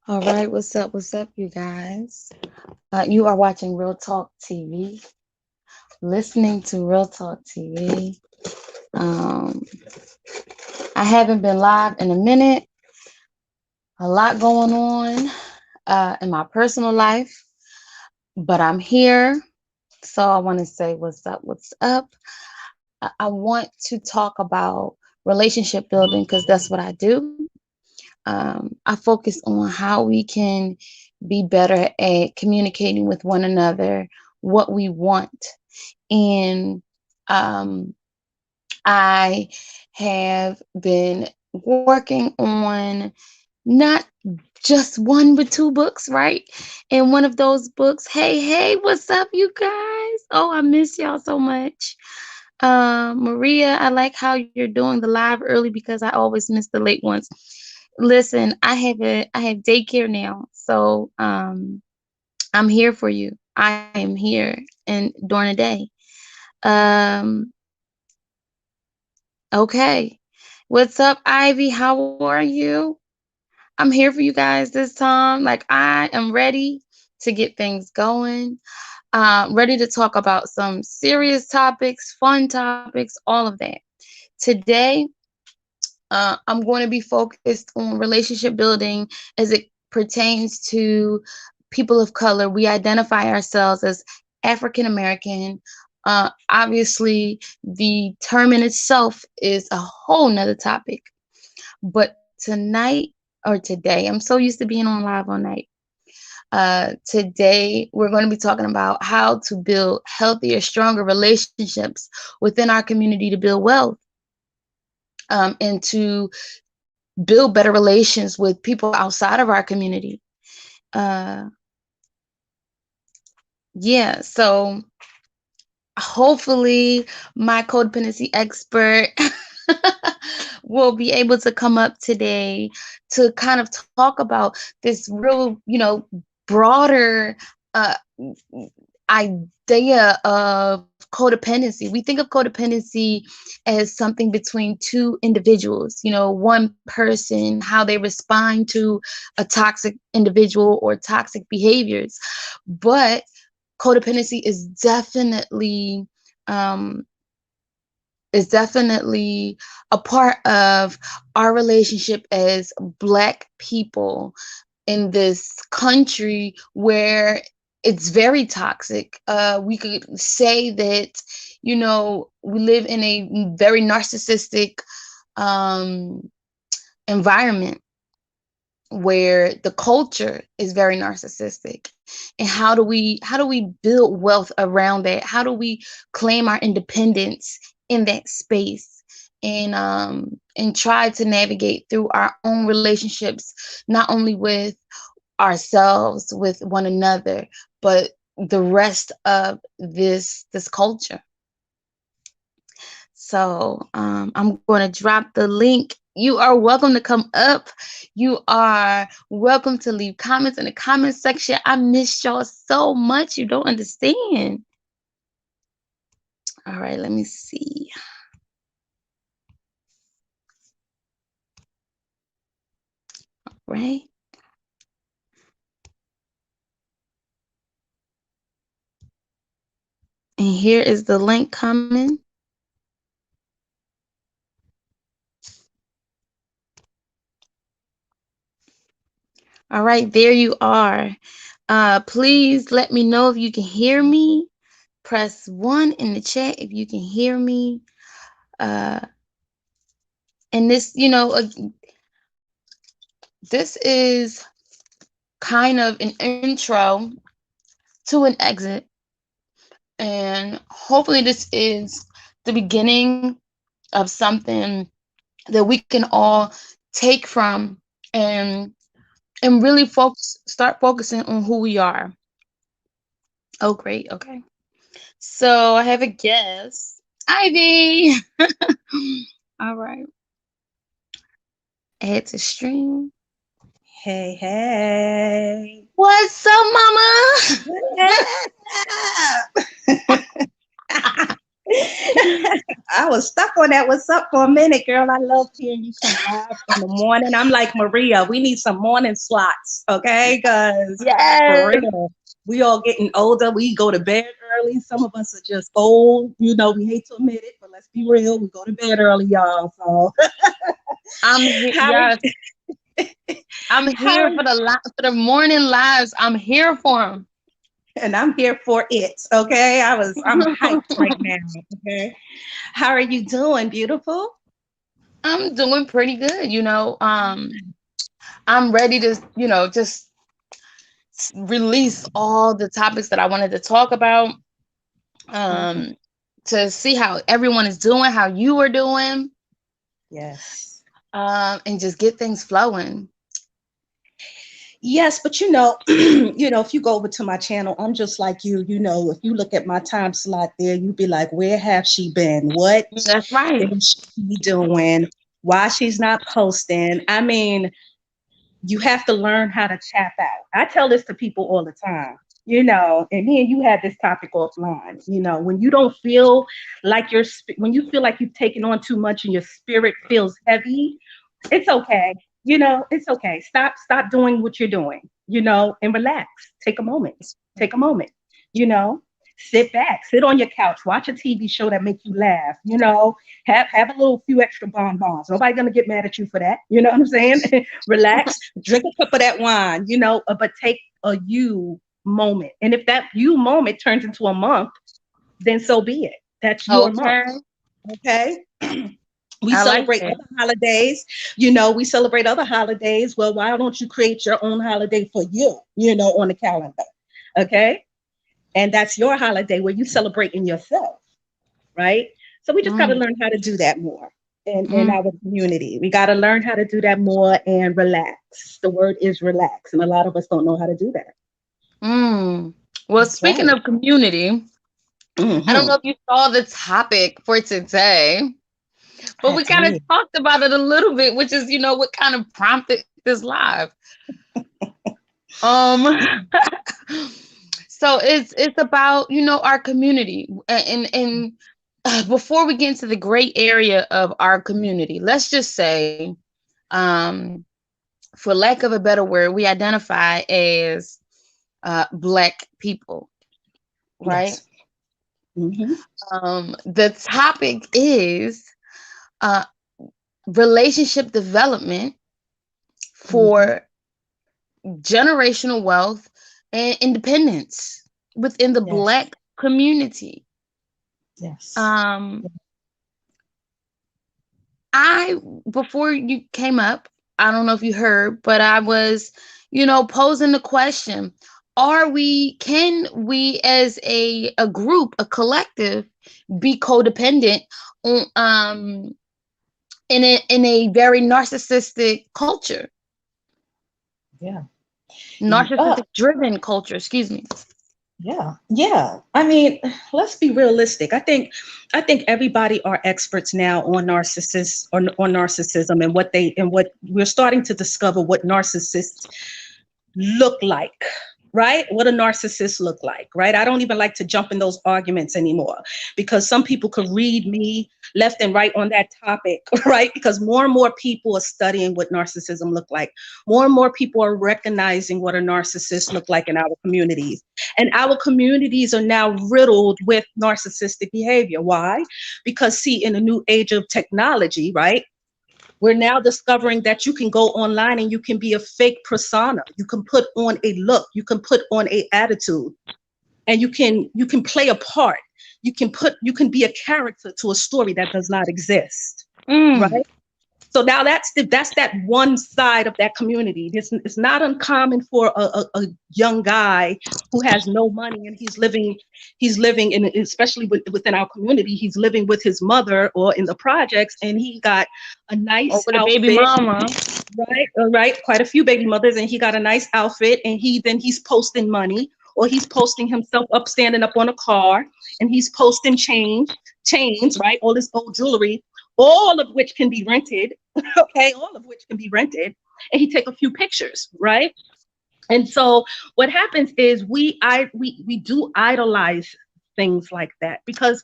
All right, what's up, you guys? You are watching Real Talk TV, listening to Real Talk TV. Um, I haven't been live in a minute. A lot going on in my personal life, but I'm here. So I want to say what's up, what's up. I want to talk about relationship building because that's what I do. I focus on how we can be better at communicating with one another what we want. And um, I have been working on not just one but two books, right? And one of those books, hey, what's up, you guys? Oh, I miss y'all so much. Maria, I like how you're doing the live early because I always miss the late ones. Listen, I have daycare now, so I'm here for you. I am here and during the day. Um, okay. What's up, Ivy? How are you? I'm here for you guys this time. Like I am ready to get things going. Ready to talk about some serious topics, fun topics, all of that. Today, I'm going to be focused on relationship building as it pertains to people of color. We identify ourselves as African American. Obviously, the term in itself is a whole nother topic. But tonight or today, I'm so used to being on live all night. Today, we're going to be talking about how to build healthier, stronger relationships within our community to build wealth and to build better relations with people outside of our community. Uh, yeah, so hopefully my codependency expert will be able to come up today to kind of talk about this real, broader uh, idea of codependency. We think of codependency as something between two individuals, one person, how they respond to a toxic individual or toxic behaviors. But codependency um, is definitely a part of our relationship as Black people in this country where it's very toxic. We could say that, we live in a very narcissistic um, environment where the culture is very narcissistic. And how do we build wealth around that? How do we claim our independence in that space and try to navigate through our own relationships, not only with ourselves, with one another, but the rest of this culture. So I'm going to drop the link. You are welcome to come up. You are welcome to leave comments in the comment section. I miss y'all so much. You don't understand. All right, let me see. Right. And here is the link coming. All right, there you are. Please let me know if you can hear me. Press 1 in the chat if you can hear me. Uh, and this is kind of an intro to an exit. And hopefully, this is the beginning of something that we can all take from and really start focusing on who we are. Oh, great. Okay. So I have a guest, Ivy. All right. Add to stream. Hey, hey. What's up, mama? What's up? I was stuck on that "What's up" for a minute, girl. I love hearing you come live in the morning. I'm like Maria. We need some morning slots, okay? Because for Yes. real, we all getting older. We go to bed early. Some of us are just old. We hate to admit it, but let's be real. We go to bed early, y'all. So I'm here. how are Yes, I'm how here are for for the morning lives. I'm here for them. and I'm here for it. Okay. I'm hyped right now. Okay. How are you doing, beautiful? I'm doing pretty good. I'm ready to, just release all the topics that I wanted to talk about. Mhm. Um, to see how everyone is doing, how you are doing, Yes. and just get things flowing. Yes, but if you go over to my channel, I'm just like you. If you look at my time slot there, you'd be like, where have she been? What That's right. is she doing? Why she's not posting? I mean, you have to learn how to tap out. I tell this to people all the time, and me and you had this topic offline. When you don't feel like when you feel like you've taken on too much and your spirit feels heavy, it's okay. It's okay. Stop doing what you're doing, and relax. Take a moment. Take a moment, you know. Sit back, sit on your couch, watch a TV show that make you laugh, have a little few extra bonbons. Nobody gonna get mad at you for that. You know what I'm saying? Relax, drink a cup of that wine, but take a you moment. And if that you moment turns into a month, then so be it. That's your month. Okay. Okay. We I like celebrate it. other holidays. We celebrate other holidays. Well, why don't you create your own holiday for you, on the calendar? Okay. And that's your holiday where you celebrate in yourself, right? So we just got to Mm, learn how to do that more in mm, our community. We got to learn how to do that more and relax. The word is relax. And a lot of us don't know how to do that. mm. Well, That's speaking right. of community, I don't know Hmm. if you saw the topic for today, but I we kind of did. talked about it a little bit, which is, what kind of prompted this live. Um, so it's about, our community, and before we get into the gray area of our community, let's just say, um, for lack of a better word, we identify as Black people, right? Yes. Hmm. The topic is uh, relationship development Hmm. for generational wealth and independence within the Yes. Black community. Yes. Um, I Before you came up, I don't know if you heard, but I was, posing the question: can we as a group, a collective, be codependent on in a very narcissistic culture, Yeah. Uh, narcissistic driven culture? Excuse me. yeah. Yeah. I mean, let's be realistic. I think everybody are experts now on narcissists or on narcissism and what we're starting to discover what narcissists look like, right? What a narcissist look like, right? I don't even like to jump in those arguments anymore because some people could read me left and right on that topic, right? Because more and more people are studying what narcissism look like. More and more people are recognizing what a narcissist look like in our communities. And our communities are now riddled with narcissistic behavior. Why? Because see, in the new age of technology, right? We're now discovering that you can go online and you can be a fake persona. You can put on a look, you can put on a attitude, and you can play a part. You can be a character to a story that does not exist, Mm. right? So now that's that one side of that community. It's not uncommon for a young guy who has no money and he's living in, especially within our community, he's living with his mother or in the projects, and he got a nice Over the baby outfit. mama. Right, all right, quite a few baby mothers, and he got a nice outfit, and he's posting money, or he's posting himself up standing up on a car, and he's posting chains, right, all this old jewelry, all of which can be rented, okay, all of which can be rented, and he take a few pictures, right? And so what happens is we do idolize things like that because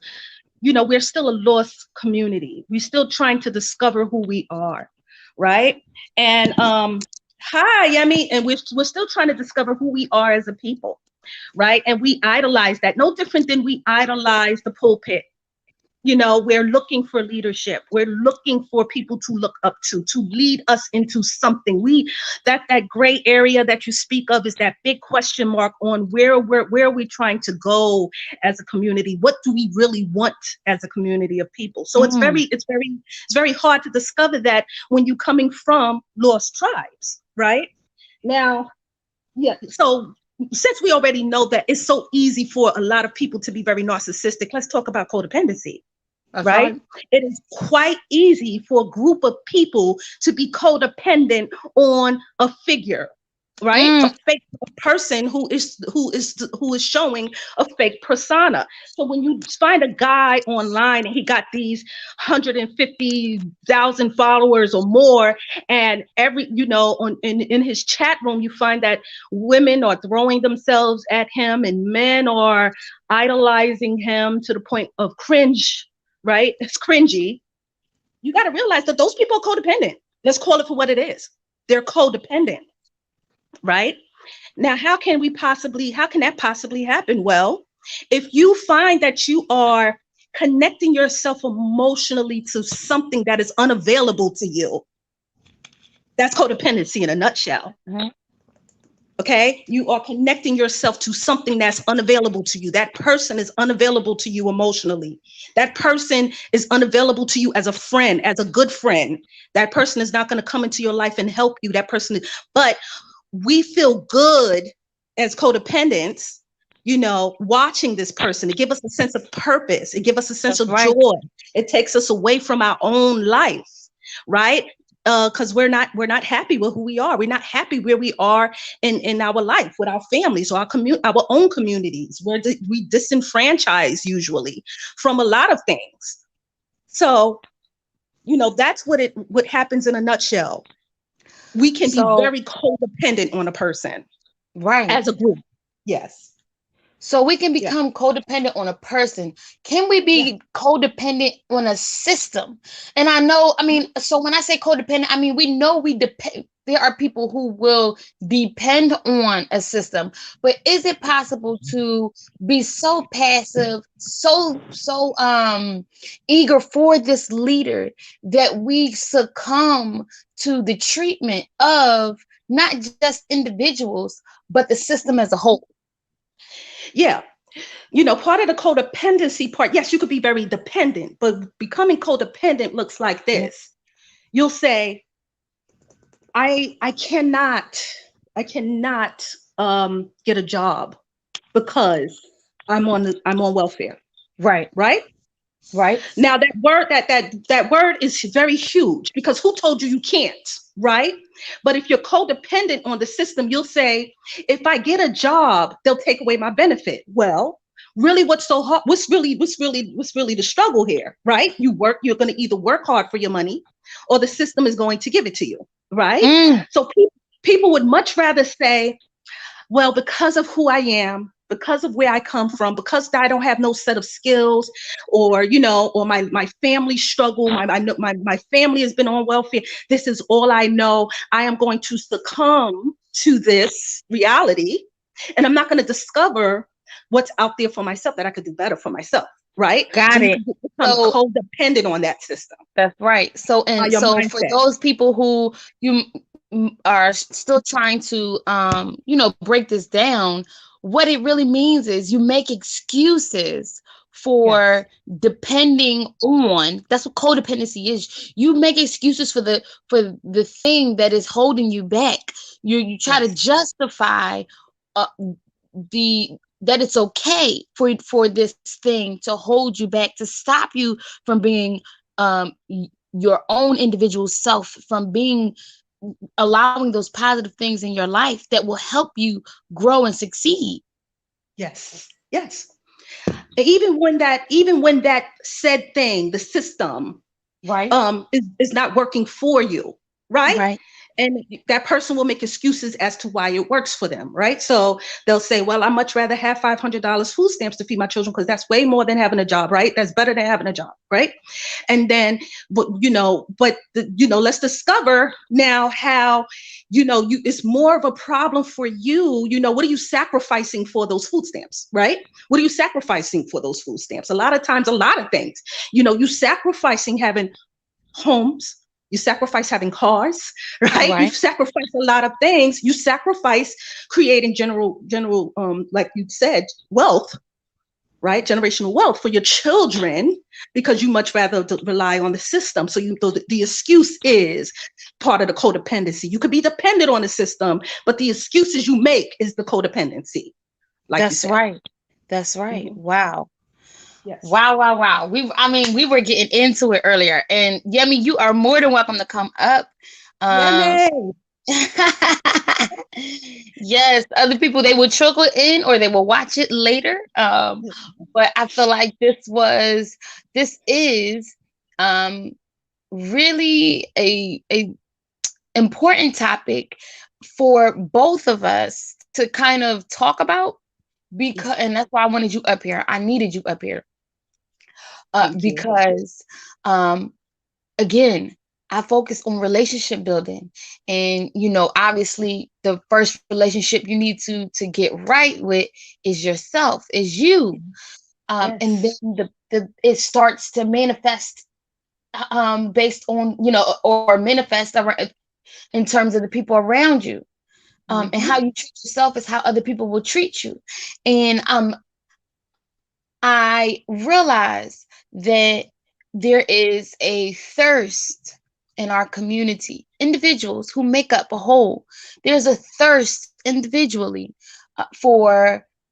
we're still a lost community. We're still trying to discover who we are, right? And hi, I mean, and we're still trying to discover who we are as a people, right? And we idolize that, no different than we idolize the pulpit. We're looking for leadership. We're looking for people to look up to lead us into something. That gray area that you speak of is that big question mark on where are we trying to go as a community? What do we really want as a community of people? So it's very hard to discover that when you're coming from lost tribes, right? Now, yeah. So since we already know that it's so easy for a lot of people to be very narcissistic, let's talk about codependency. That's Right? right. It is quite easy for a group of people to be codependent on a figure, right? A Mm. fake person who is showing a fake persona. So when you find a guy online and he got these 150,000 followers or more, and every in his chat room you find that women are throwing themselves at him and men are idolizing him to the point of cringe, right? It's cringy. You got to realize that those people are codependent. Let's call it for what it is. They're codependent, right? Now, how can that possibly happen? Well, if you find that you are connecting yourself emotionally to something that is unavailable to you, that's codependency in a nutshell. Mhm. Okay, you are connecting yourself to something that's unavailable to you. That person is unavailable to you emotionally. That person is unavailable to you as a friend, as a good friend. That person is not going to come into your life and help you. But we feel good as codependents, watching this person. It gives us a sense of purpose. It gives us a sense That's of right. joy. It takes us away from our own life, right? Because we're not happy with who we are. We're not happy where we are in our life with our families or our own communities. We disenfranchise usually from a lot of things. So that's what happens in a nutshell. We can be So, very codependent on a person right. as a group. Yes. So we can Yeah. become codependent on a person. Can we Yeah. be codependent on a system? And I know, I mean, so when I say codependent, I mean, we know we depend. There are people who will depend on a system, but is it possible to be so passive, so eager for this leader that we succumb to the treatment of not just individuals, but the system as a whole? Yeah. Part of the codependency part, yes, you could be very dependent, but becoming codependent looks like this. You'll say, I cannot get a job because I'm on welfare, Right, right? right. Now that word is very huge because who told you you can't, right? But if you're codependent on the system, you'll say, if I get a job, they'll take away my benefit. Well, really, what's so hard? What's really the struggle here, right? You're going to either work hard for your money or the system is going to give it to you, right? Mm, So people would much rather say, well, because of who I am, because of where I come from, because I don't have no set of skills, or my family struggle, my family has been on welfare. This is all I know. I am going to succumb to this reality, and I'm not going to discover what's out there for myself that I could do better for myself. Right? So got you it. can become So codependent on that system, that's right. So on and your so for mindset. those people who are still trying to break this down, what it really means is you make excuses Yes. for depending on. That's what codependency is. You make excuses for the thing that is holding you back. You try to Yes. justify uh, the that it's okay for this thing to hold you back, to stop you from being your own individual self, from being allowing those positive things in your life that will help you grow and succeed. Yes. Yes. Even when that said thing, the system Right, is not working for you, right? right. And that person will make excuses as to why it works for them, right? So they'll say, well, I'd much rather have $500 food stamps to feed my children because that's way more than having a job, right? That's better than having a job, right? And then, let's discover now how, it's more of a problem for you. What are you sacrificing for those food stamps, right? What are you sacrificing for those food stamps? A lot of times, a lot of things, you sacrificing having homes, you sacrifice having cars, right? You Right. sacrifice a lot of things. You sacrifice creating general, like you said, wealth, right? Generational wealth for your children because you much rather rely on the system. So the excuse is part of the codependency. You could be dependent on the system, but the excuses you make is the codependency, like you That's said. right. That's right. Mhm. Wow. Yes. Wow, wow, wow. We were getting into it earlier. And Yemi, you are more than welcome to come up. Um Yummy. yes, other people they will trickle in or they will watch it later. But I feel like this is um really a important topic for both of us to kind of talk about because Yes. and that's why I wanted you up here. I needed you up here Thank you. because um again, I focus on relationship building. And obviously the first relationship you need to get right with is yourself, is you. And then Yes. the it starts to manifest based on, or manifest in terms of the people around you. And how Hmm. you treat yourself is how other people will treat you. And I realize that there is a thirst in our community, individuals who make up a whole. There's a thirst individually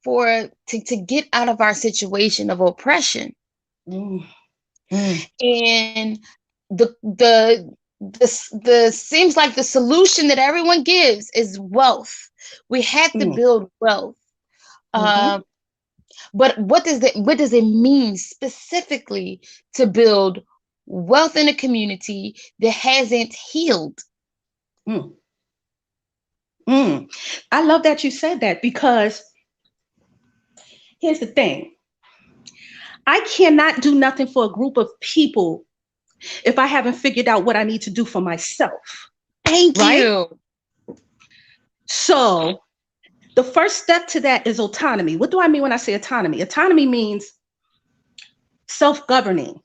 to get out of our situation of oppression. Mm. Mm. And the seems like the solution that everyone gives is wealth. We have to Mm. build wealth. Hmm. Um, But what does it mean specifically to build wealth in a community that hasn't healed? Mm. Mm. I love that you said that because here's the thing. I cannot do nothing for a group of people if I haven't figured out what I need to do for myself, Thank right? you. So the first step to that is autonomy. What do I mean when I say autonomy? Autonomy means self-governing,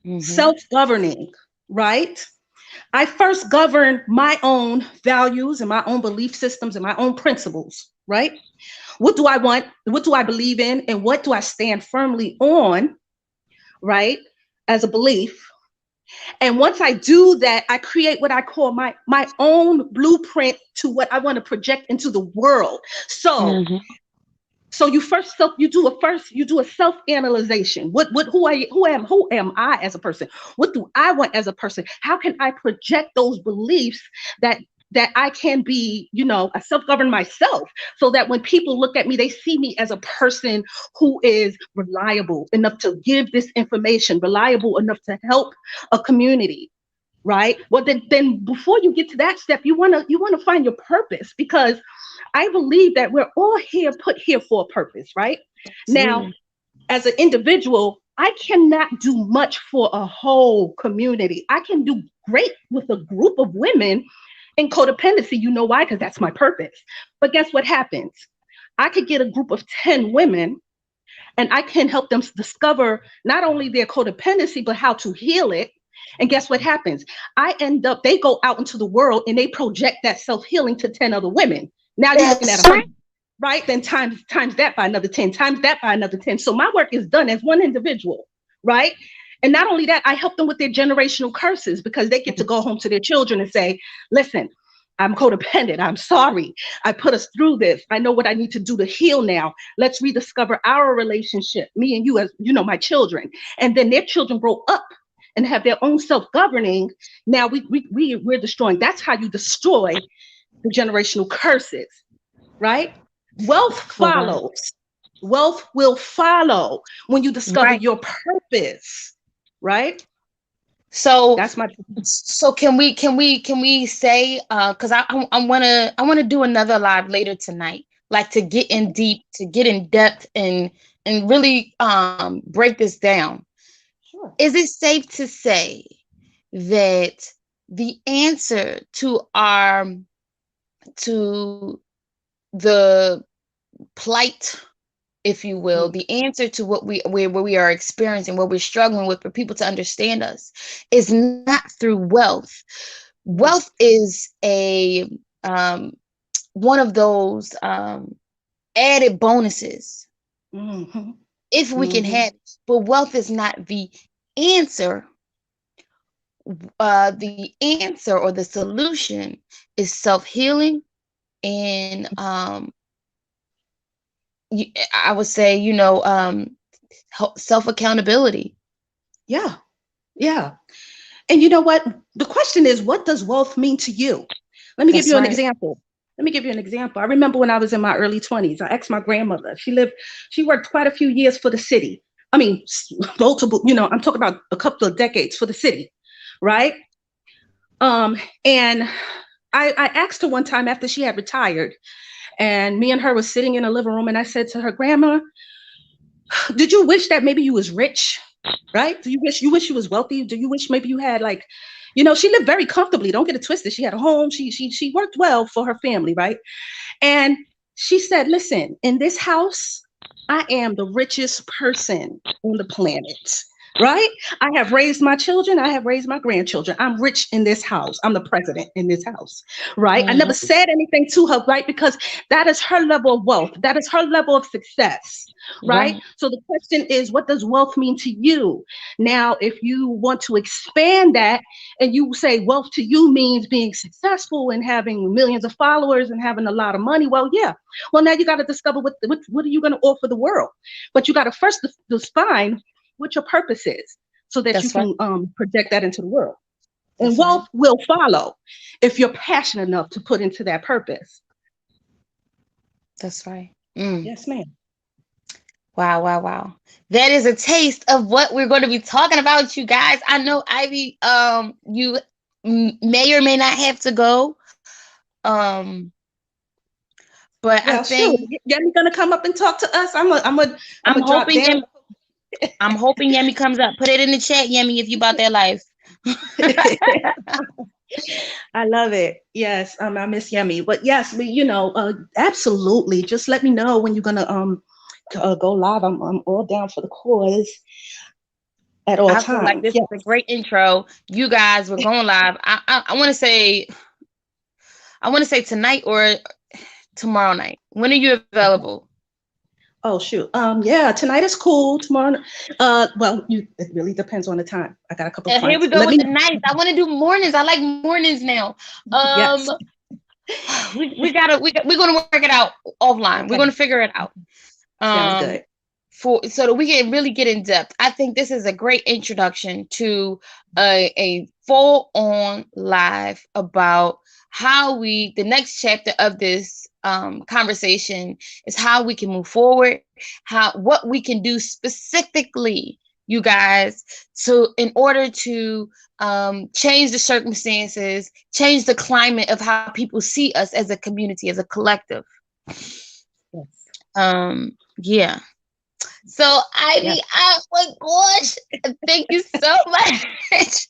Mm-hmm. self-governing, right? I first govern my own values and my own belief systems and my own principles, right? What do I want? What do I believe in? And what do I stand firmly on, right? As a belief. And once I do that, I create what I call my own blueprint to what I want to project into the world. So Mm-hmm. so you do a self analyzation. What who am I as a person? What do I want as a person? How can I project those beliefs that I can be, a self-govern myself so that when people look at me, they see me as a person who is reliable enough to give this information, reliable enough to help a community, right? Well, then before you get to that step, you want to find your purpose because I believe that we're all here put here for a purpose, right? Now, Absolutely. as an individual, I cannot do much for a whole community. I can do great with a group of women in codependency. You know why? Because that's my purpose. But guess what happens? I could get a group of 10 women and I can help them discover not only their codependency, but how to heal it. And guess what happens? They go out into the world and they project that self healing to 10 other women. Now you're looking at That's right. 100, right? Then times that by another 10, times that by another 10. So my work is done as one individual, right? And not only that, I help them with their generational curses because they get to go home to their children and say, listen, I'm codependent. I'm sorry. I put us through this. I know what I need to do to heal now. Let's rediscover our relationship, me and you, as my children. And then their children grow up and have their own self-governing. Now we're destroying. That's how you destroy the generational curses, right? Wealth Correct. follows. Wealth will follow when you discover Right. your purpose, right? So That's my so can we say because I want to do another live later tonight, like to get in deep, to get in depth and really break this down. sure. Is it safe to say that the answer to the plight, if you will, Mm, the answer to where we are experiencing, what we're struggling with, for people to understand us, is not through wealth. mm, Wealth is a one of those added bonuses mhm, if we can mhm. have it. But wealth is not the answer. The answer or the solution is self-healing and I would say, self-accountability. Yeah, yeah. And you know what? The question is, what does wealth mean to you? Let me give That's you an right. example. Let me give you an example. I remember when I was in my early 20s, I asked my grandmother. She worked quite a few years for the city. I mean, multiple, I'm talking about a couple of decades for the city, right? Um, and I asked her one time after she had retired, and me and her was sitting in a living room, and I said to her, Grandma, did you wish that maybe you was rich? Right? Do you wish you was wealthy? Do you wish maybe you had like, she lived very comfortably. Don't get it twisted. She had a home. She worked well for her family, right? And she said, listen, in this house, I am the richest person on the planet. Right? I have raised my children. I have raised my grandchildren. I'm rich in this house. I'm the president in this house. Right? I never Mhm. said anything to her, right? Because that is her level of wealth. That is her level of success. Right? Right. So the question is, what does wealth mean to you? Now, if you want to expand that and you say wealth to you means being successful and having millions of followers and having a lot of money, well, yeah. Well, now you got to discover what are you going to offer the world. But you got to first define what your purpose is so that you That's right. can project that into the world. And That's right. wealth will follow if you're passionate enough to put into that purpose. That's right. Mm. Yes, ma'am. Wow, wow, wow. That is a taste of what we're going to be talking about, you guys. I know, Ivy, you may or may not have to go. Um, but I Well, think shoot, Yemi gonna come up and talk to us. I'm I'm a drop hoping down. Yemi, I'm hoping Yemi comes up. Put it in the chat, Yemi, if you about that life. I love it. Yes, I miss Yummy, but yes, absolutely. Just let me know when you're gonna go live. I'm all down for the cause at all I feel like times. this is a Yes. great intro. You guys, we're going live. I want to say tonight or tomorrow night. When are you available? Oh shoot. Yeah, tonight is cool. Tomorrow, well, it really depends on the time. I got a couple of Here we clients. go Let with me the know. nights. I want to do mornings. I like mornings now. Um, Yes. we're gonna work it out offline. We're Okay. gonna figure it out. Sounds Um, good. so that we can really get in depth. I think this is a great introduction to a full on live about how the next chapter of this conversation is how we can move forward, what we can do specifically, you guys, so in order to change the circumstances, change the climate of how people see us as a community, as a collective. Yes. Yeah. So, Yes. Ivy, oh my gosh, thank you so much.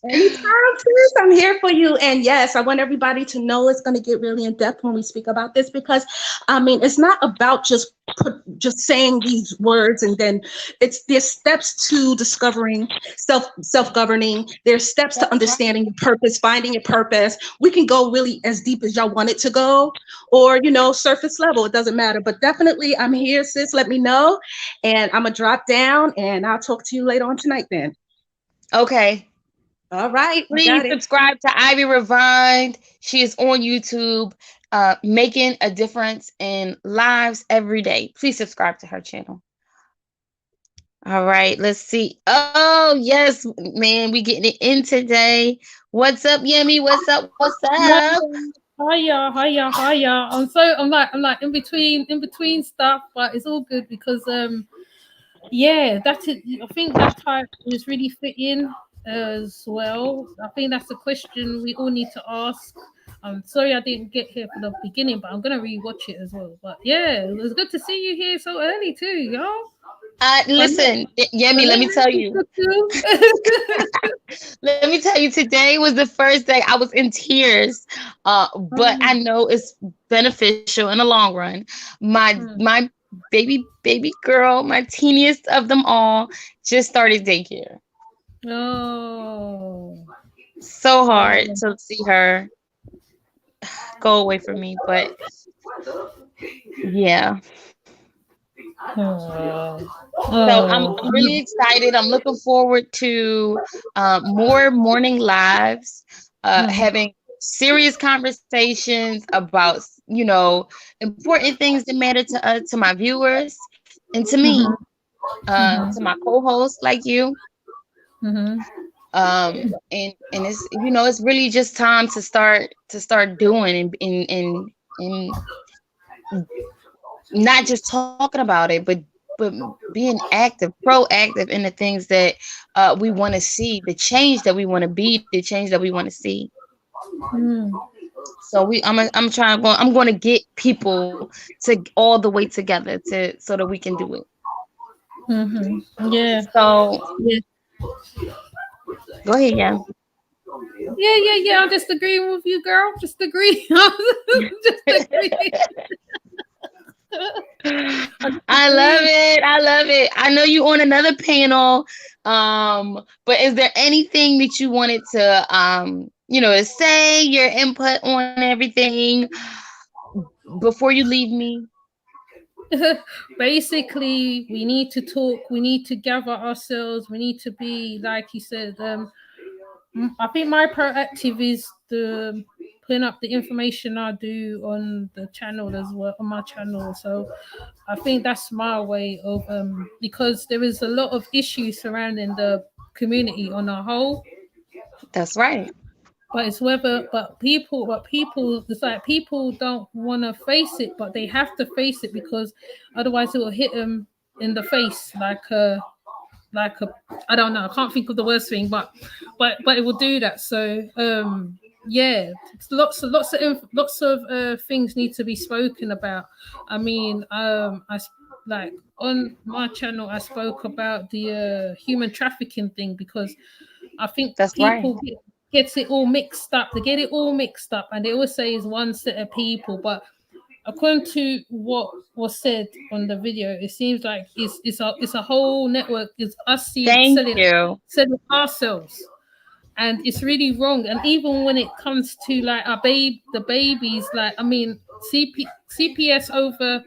Anytime, sis. I'm here for you. And yes, I want everybody to know it's going to get really in depth when we speak about this because, I mean, it's not about just saying these words and then there's steps to discovering self-governing. There's steps to That's right. understanding your purpose, finding your purpose. We can go really as deep as y'all want it to go, or surface level. It doesn't matter. But definitely, I'm here, sis. Let me know, and I'm gonna drop down, and I'll talk to you later on tonight. Then. Okay. All right, you Please got it. subscribe to Ivy Revined. She is on YouTube, making a difference in lives every day. Please subscribe to her channel. All right, let's see. Oh, yes, man, we getting it in today. What's up, Yummy? What's up? What's up? Hiya, hiya, hiya. I'm like in between stuff, but it's all good because yeah, that's it. I think that type was really fitting. as well. I think that's a question we all need to ask. I'm sorry I didn't get here for the beginning, but I'm gonna rewatch it as well. But yeah, it was good to see you here so early too, y'all. Listen, Yemi, let me tell you. Let me tell you, today was the first day I was in tears. But I know it's beneficial in the long run. My baby girl, my teeniest of them all, just started daycare. Oh, So hard to see her go away from me, but yeah. So I'm really excited. I'm looking forward to more morning lives, having serious conversations about, important things that matter to my viewers and to me, to my co-hosts like you. And it's really just time to start doing and not just talking about it, but being active, proactive in the things that we want to see, the change that we want to be, the change that we want to see. So I'm going to get people to all the way together so that we can do it. Yeah. So yeah. Go ahead, yeah. Yeah. I'm just agreeing with you, girl. Just agree. Just agree. I love it. I know you on another panel, but is there anything that you wanted to say, your input on everything before you leave me? Basically, we need to talk, we need to gather ourselves, we need to be, like you said, I think my proactive is the putting up the information I do on the channel as well, on my channel. So I think that's my way of because there is a lot of issues surrounding the community on a whole. That's right. But it's people, it's like people don't want to face it, but they have to face it because otherwise it will hit them in the face like a I don't know, I can't think of the worst thing, but it will do that. So yeah, lots of things need to be spoken about. I mean, like on my channel, I spoke about the human trafficking thing because I think that's people right. Gets it all mixed up. They get it all mixed up, and they always say it's one set of people, but according to what was said on the video, it seems like it's a whole network. It's us selling ourselves, and it's really wrong. And even when it comes to like the babies, like I mean, CPS over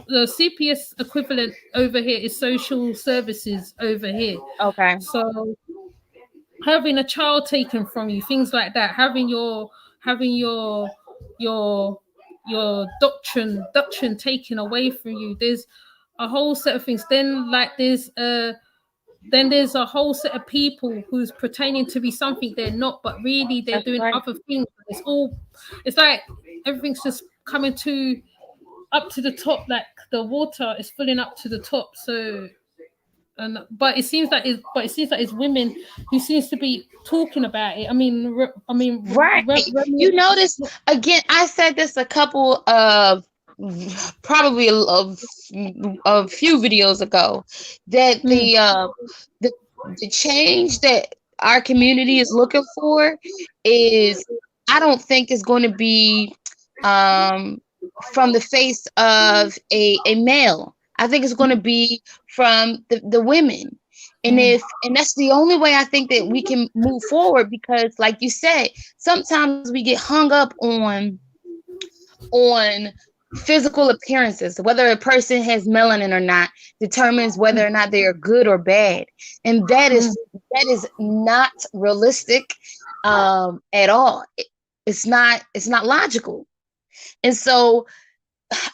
the CPS equivalent over here is social services over here. Okay. So having a child taken from you, things like that, having your doctrine taken away from you, there's a whole set of things. Then there's a whole set of people who's pretending to be something they're not, but really they're doing other things. It's like everything's just coming to up to the top, like the water is filling up to the top. So but it seems like it's women who seems to be talking about it. I mean, right. You notice again. I said this a couple of probably a few videos ago that the change that our community is looking for is, I don't think is going to be from the face of a male. I think it's going to be from the women. And that's the only way I think that we can move forward, because like you said, sometimes we get hung up on physical appearances. Whether a person has melanin or not determines whether or not they are good or bad. And that is not realistic at all. It's not logical. And so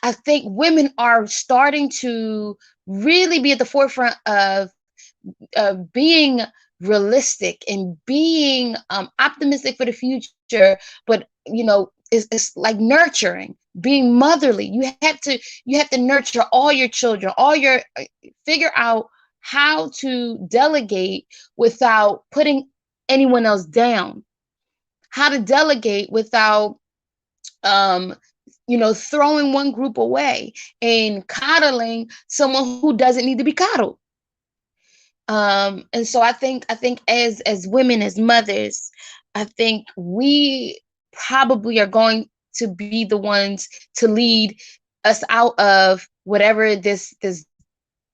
I think women are starting to really be at the forefront of being realistic and being optimistic for the future. But it's like nurturing, being motherly. You have to nurture all your children, figure out how to delegate without putting anyone else down, how to delegate without throwing one group away and coddling someone who doesn't need to be coddled. And so I think as women, as mothers, I think we probably are going to be the ones to lead us out of whatever this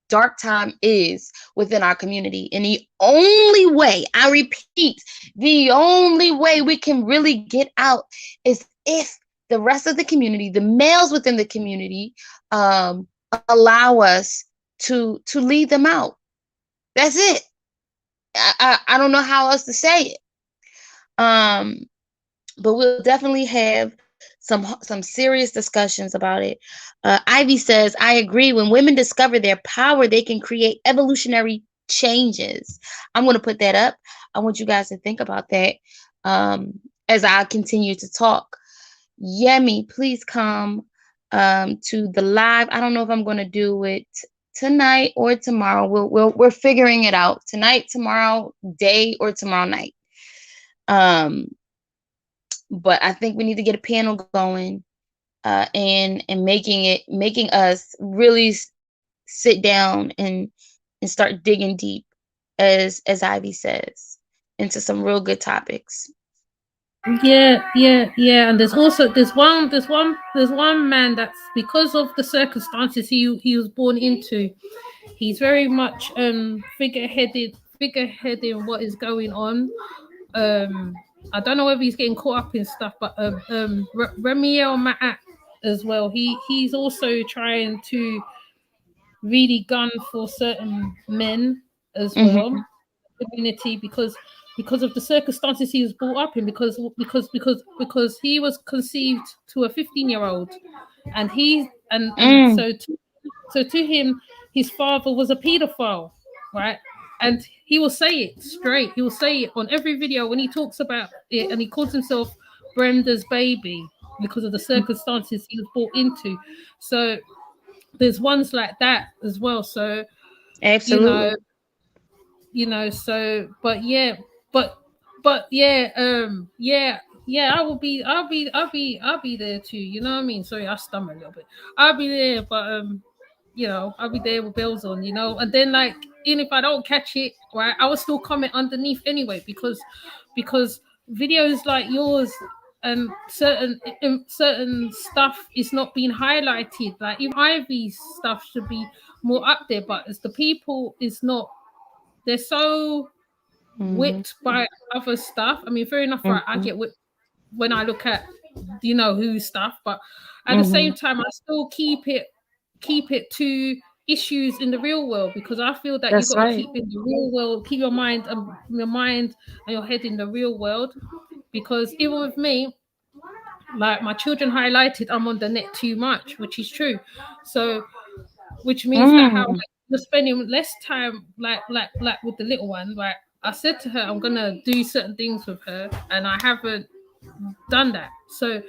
dark time is within our community. And the only way, I repeat, the only way we can really get out is if the rest of the community, the males within the community, allow us to lead them out. That's it. I don't know how else to say it. But we'll definitely have some serious discussions about it. Ivy says, I agree. When women discover their power, they can create evolutionary changes. I'm going to put that up. I want you guys to think about that as I continue to talk. Yemi, please come to the live. I don't know if I'm going to do it tonight or tomorrow. We're figuring it out. Tonight, tomorrow day, or tomorrow night. But I think we need to get a panel going, and making us really sit down and start digging deep, as Ivy says, into some real good topics. Yeah. And there's one man that's, because of the circumstances he was born into, he's very much figureheaded in what is going on. I don't know whether he's getting caught up in stuff, but Ramiel Ma'at as well. He's also trying to really gun for certain men as well, community, because of the circumstances he was brought up in, because he was conceived to a 15-year-old, and so to him, his father was a pedophile, right? And he will say it straight. He will say it on every video when he talks about it, and he calls himself Brenda's baby because of the circumstances he was brought into. So there's ones like that as well. So absolutely, so but yeah, I'll be there too. You know what I mean? Sorry, I stumble a little bit. I'll be there, but I'll be there with bells on, and then, like, even if I don't catch it, right, I will still comment underneath anyway, because videos like yours and certain stuff is not being highlighted. Like, even Ivy's stuff should be more up there, but as the people is not, they're so whipped by other stuff. I mean, fair enough, right? I get whipped when I look at who's stuff, but at the same time, I still keep it to issues in the real world, because I feel that you've got to keep in the real world, keep your mind and your head in the real world. Because even with me, like, my children highlighted I'm on the net too much, which is true. So, which means that how you're spending less time, like with the little one. Like, I said to her, I'm gonna do certain things with her, and I haven't done that. So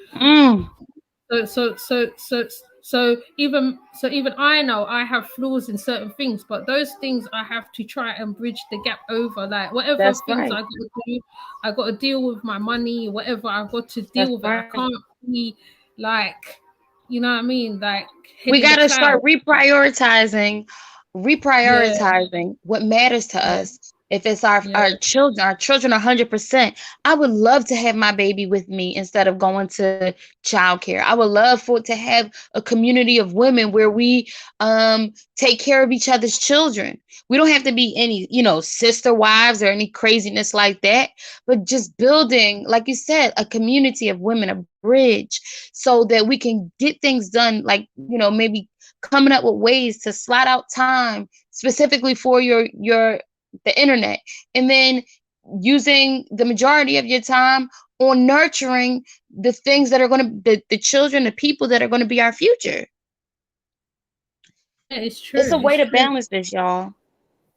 even I know I have flaws in certain things, but those things I have to try and bridge the gap over. Like, whatever I got to do, I got to deal with my money. Whatever I got to deal with it, I can't be like, you know what I mean? Like, we got to start reprioritizing what matters to us. If it's our children are 100%. I would love to have my baby with me instead of going to childcare. I would love to have a community of women where we take care of each other's children. We don't have to be any, sister wives or any craziness like that, but just building, like you said, a community of women, a bridge, so that we can get things done. Like, maybe coming up with ways to slot out time specifically for the internet, and then using the majority of your time on nurturing the things that are going to the children, the people that are going to be our future. Yeah, it's true. It's a way to balance this, y'all.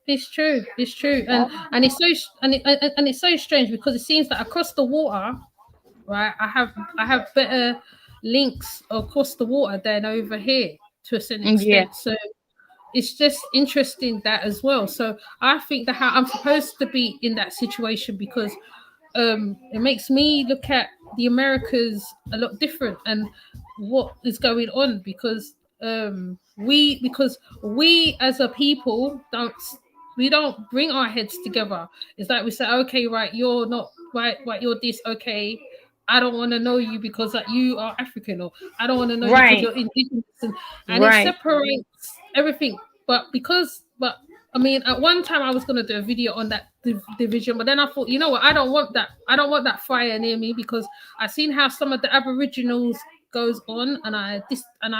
It's true. And it's so strange, because it seems that across the water, right, I have better links across the water than over here, to a certain extent. it's just interesting that as well. So I think that how I'm supposed to be in that situation, because it makes me look at the Americas a lot different and what is going on, because we as a people don't bring our heads together. It's like we say, okay, right, you're not right, you're this, okay. I don't want to know you because like you are African, or I don't want to know you because Right, you're indigenous, and it right. separates everything. But I mean, at one time I was gonna do a video on that division, but then I thought, you know what, I don't want that. I don't want that fire near me, because I've seen how some of the Aboriginals goes on, and I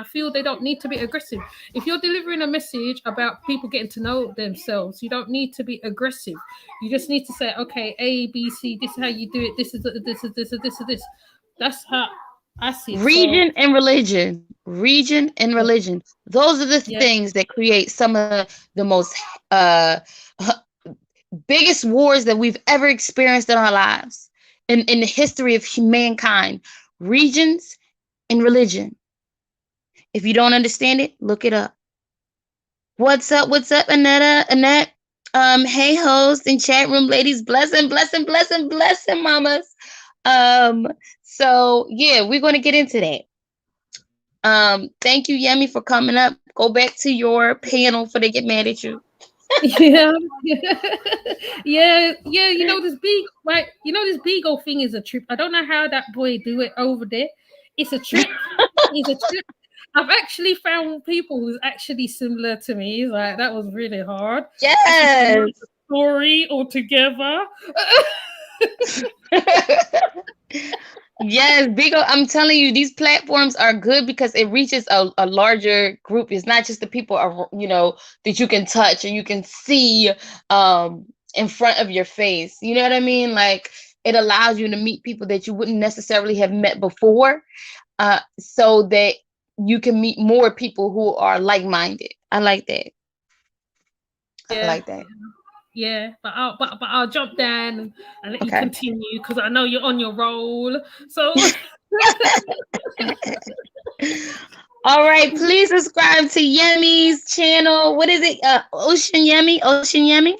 feel they don't need to be aggressive. If you're delivering a message about people getting to know themselves, you don't need to be aggressive. You just need to say, okay, A, B, C. This is how you do it. This is this. That's how I see it. So Region and religion. Region and yeah, religion. Those are the yeah, things that create some of the most uh biggest wars that we've ever experienced in our lives in the history of mankind. Regions and religion. If you don't understand it, look it up. What's up? What's up, Annette? Annette. Hey, host and chat room ladies. Blessing, blessing, blessing, blessing, mamas. Um, so yeah, we're gonna get into that. Thank you, Yemi, for coming up. Go back to your panel for they get mad at you. yeah, yeah. You know this big right. You know this Beagle thing is a trip. I don't know how that boy do it over there. It's a trip. It's a trip. I've actually found people who's actually similar to me. Like that was really hard. That's just another Yes. story altogether. Yes, Bigo, I'm telling you, these platforms are good because it reaches a larger group. It's not just the people that you can touch and you can see in front of your face. You know what I mean? Like it allows you to meet people that you wouldn't necessarily have met before, so that you can meet more people who are like-minded. I like that. I Yeah, like that. yeah. But I'll jump down and let you Okay. continue because I know you're on your roll. So All right, please subscribe to Yemi's channel. What is it? Ocean Yemi? Ocean Yemi?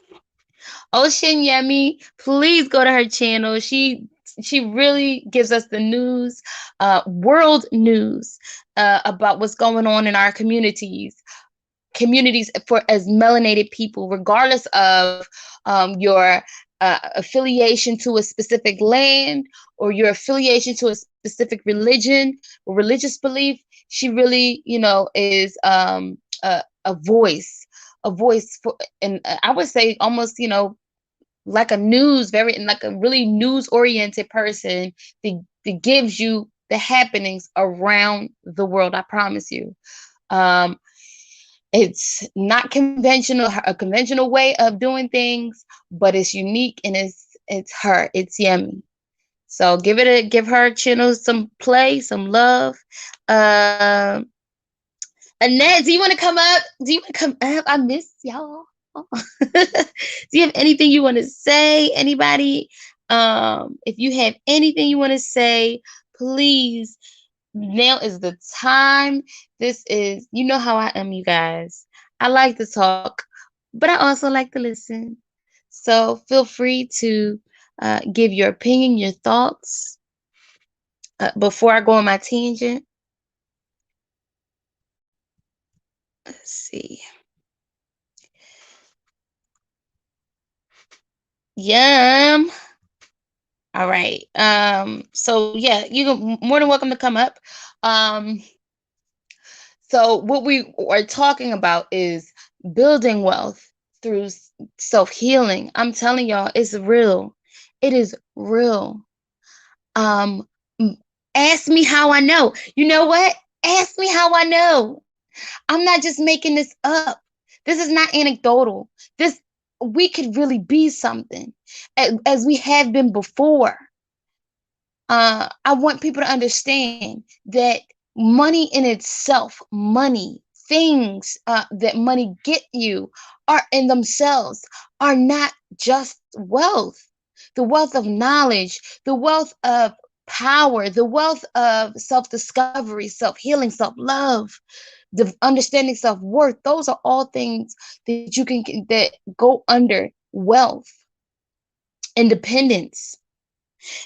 Ocean Yemi. Please go to her channel. She really gives us the news, world news, about what's going on in our communities for as melanated people, regardless of your affiliation to a specific land or your affiliation to a specific religion or religious belief. She really, is a voice for, and I would say almost, like a like a really news oriented person that gives you the happenings around the world. I promise you. Um, it's not conventional, a conventional way of doing things, but it's unique and it's her. It's Yemi. So give her channel some play, some love. Um, Annette, do you want to come up? Do you want to come up? I miss y'all. Do you have anything you want to say? Anybody? If you have anything you want to say, please. Now is the time. This is, you know how I am, you guys. I like to talk, but I also like to listen. So feel free to give your opinion, your thoughts. Before I go on my tangent, let's see. Yum. All right. So yeah, you're more than welcome to come up. Um, So what we are talking about is building wealth through self-healing. I'm telling y'all, it's real. It is real. Um, Ask me how I know. You know what? Ask me how I know. I'm not just making this up. This is not anecdotal. This we could really be something as we have been before. I want people to understand that money in itself, things that money get you are in themselves are not just wealth. The wealth of knowledge, the wealth of power, the wealth of self discovery, self healing, self love. the understanding self-worth. Those are all things that you can that go under wealth, independence.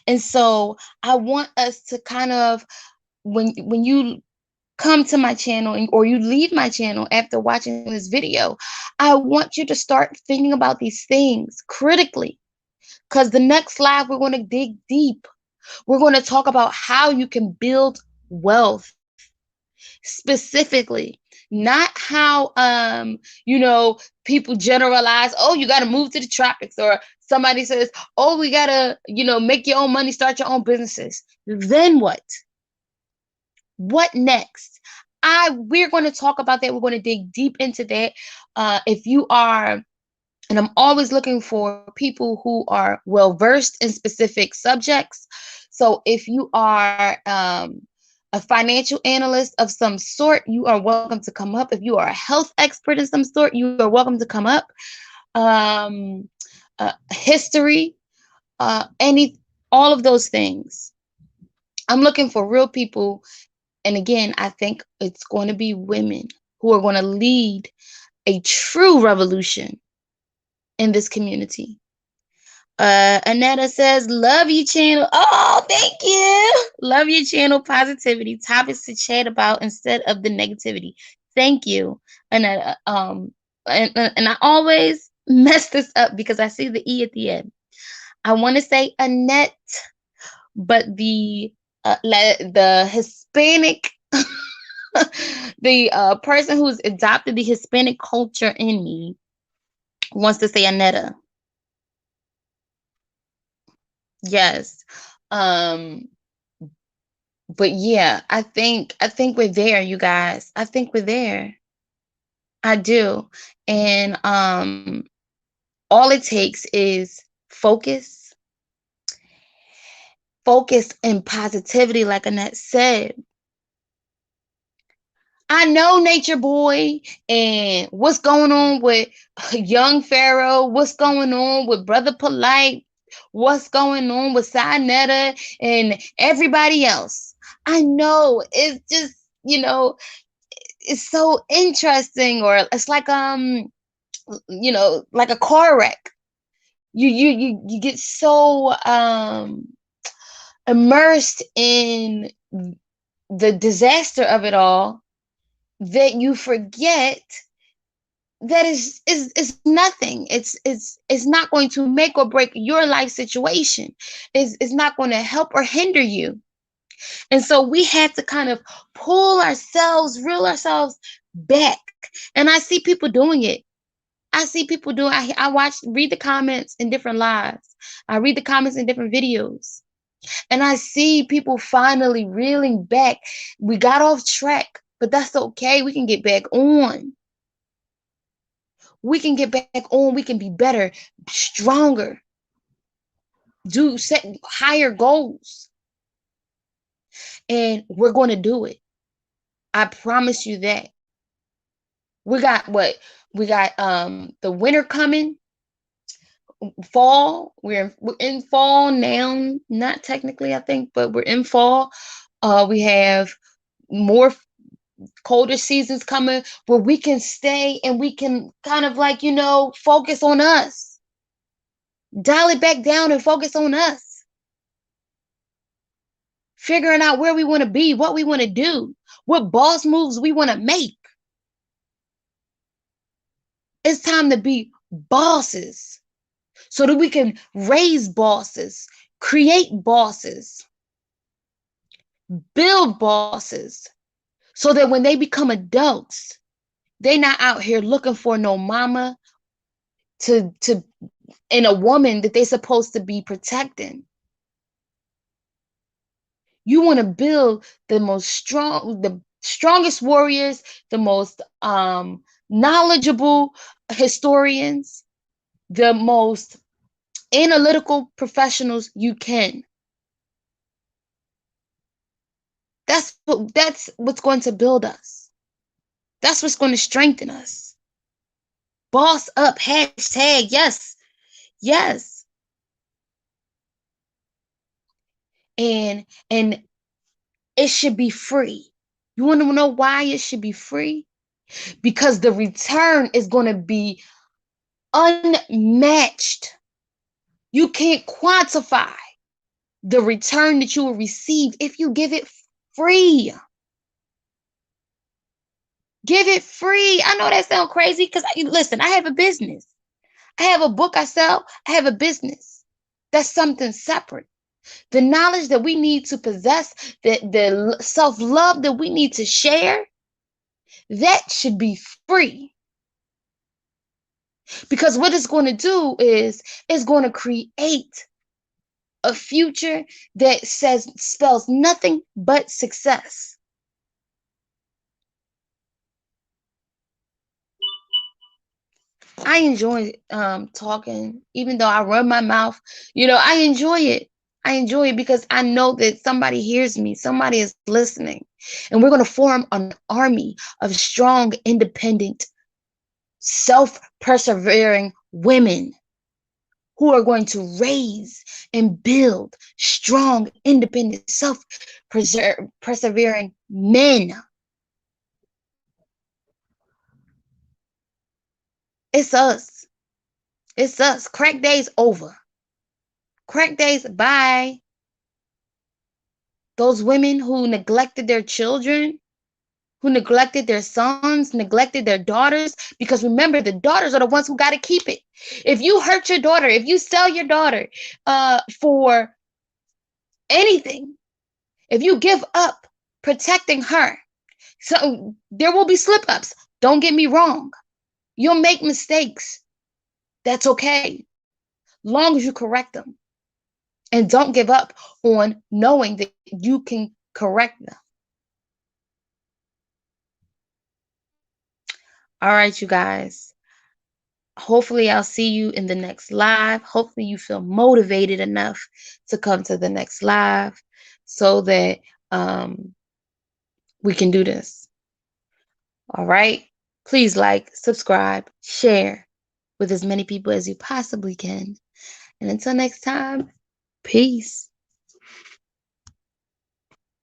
And so I want us to kind of, when you come to my channel or you leave my channel after watching this video, I want you to start thinking about these things critically, because the next live we're going to dig deep. We're going to talk about how you can build wealth specifically, not how people generalize, oh, you got to move to the tropics, or somebody says, oh, we got to make your own money, start your own businesses. Then what next? We're going to talk about that. We're going to dig deep into that. If you are, and I'm always looking for people who are well versed in specific subjects. So if you are a financial analyst of some sort, you are welcome to come up. If you are a health expert in some sort, you are welcome to come up. History, all of those things. I'm looking for real people. And again, I think it's going to be women who are going to lead a true revolution in this community. Anetta says, love you channel. Oh, thank you. Love your channel. Positivity. Topics to chat about instead of the negativity. Thank you, Anetta. And I always mess this up because I see the E at the end. I want to say Annette, but the Hispanic, the person who's adopted the Hispanic culture in me wants to say Anetta. Yes. But yeah, I think we're there, you guys. I think we're there. I do. And all it takes is focus and positivity, like Annette said. I know Nature Boy and what's going on with Young Pharaoh, what's going on with Brother Polite, what's going on with Sinetta and everybody else. I know it's just, it's so interesting, or it's like like a car wreck. You get so immersed in the disaster of it all that you forget that is nothing. It's not going to make or break your life situation. It's not going to help or hinder you. And so we have to kind of reel ourselves back. And I see people doing it. Read the comments in different lives. I read the comments in different videos. And I see people finally reeling back. We got off track, but that's okay. We can get back on. We can get back on. We can be better, stronger, set higher goals. And we're going to do it. I promise you that. We got the winter coming, fall. We're in fall now, not technically, I think, but we're in fall. We have more colder seasons coming where we can stay and we can kind of focus on us. Dial it back down and focus on us. Figuring out where we want to be, what we want to do, what boss moves we want to make. It's time to be bosses so that we can raise bosses, create bosses, build bosses, so that when they become adults, they're not out here looking for no mama in a woman that they're supposed to be protecting. You want to build the strongest warriors, the most knowledgeable historians, the most analytical professionals you can. That's what's going to build us. That's what's going to strengthen us. Boss up, hashtag, yes. And it should be free. You want to know why it should be free? Because the return is going to be unmatched. You can't quantify the return that you will receive if you give it free. Give it free. I know that sounds crazy because listen, I have a business. I have a book I sell. I have a business. That's something separate. The knowledge that we need to possess, the self-love that we need to share, that should be free. Because what it's going to do is it's going to create a future that spells nothing but success. I enjoy talking, even though I run my mouth. I enjoy it. I enjoy it because I know that somebody hears me, somebody is listening, and we're going to form an army of strong, independent, self-persevering women who are going to raise and build strong, independent, self-persevering men. It's us. It's us. Crack days over. Crack days, bye. Those women who neglected their children, who neglected their sons, neglected their daughters, because remember, the daughters are the ones who got to keep it. If you hurt your daughter, if you sell your daughter for anything, if you give up protecting her, so there will be slip-ups. Don't get me wrong. You'll make mistakes. That's okay, long as you correct them. And don't give up on knowing that you can correct them. All right, you guys. Hopefully, I'll see you in the next live. Hopefully, you feel motivated enough to come to the next live so that we can do this. All right. Please like, subscribe, share with as many people as you possibly can. And until next time, peace.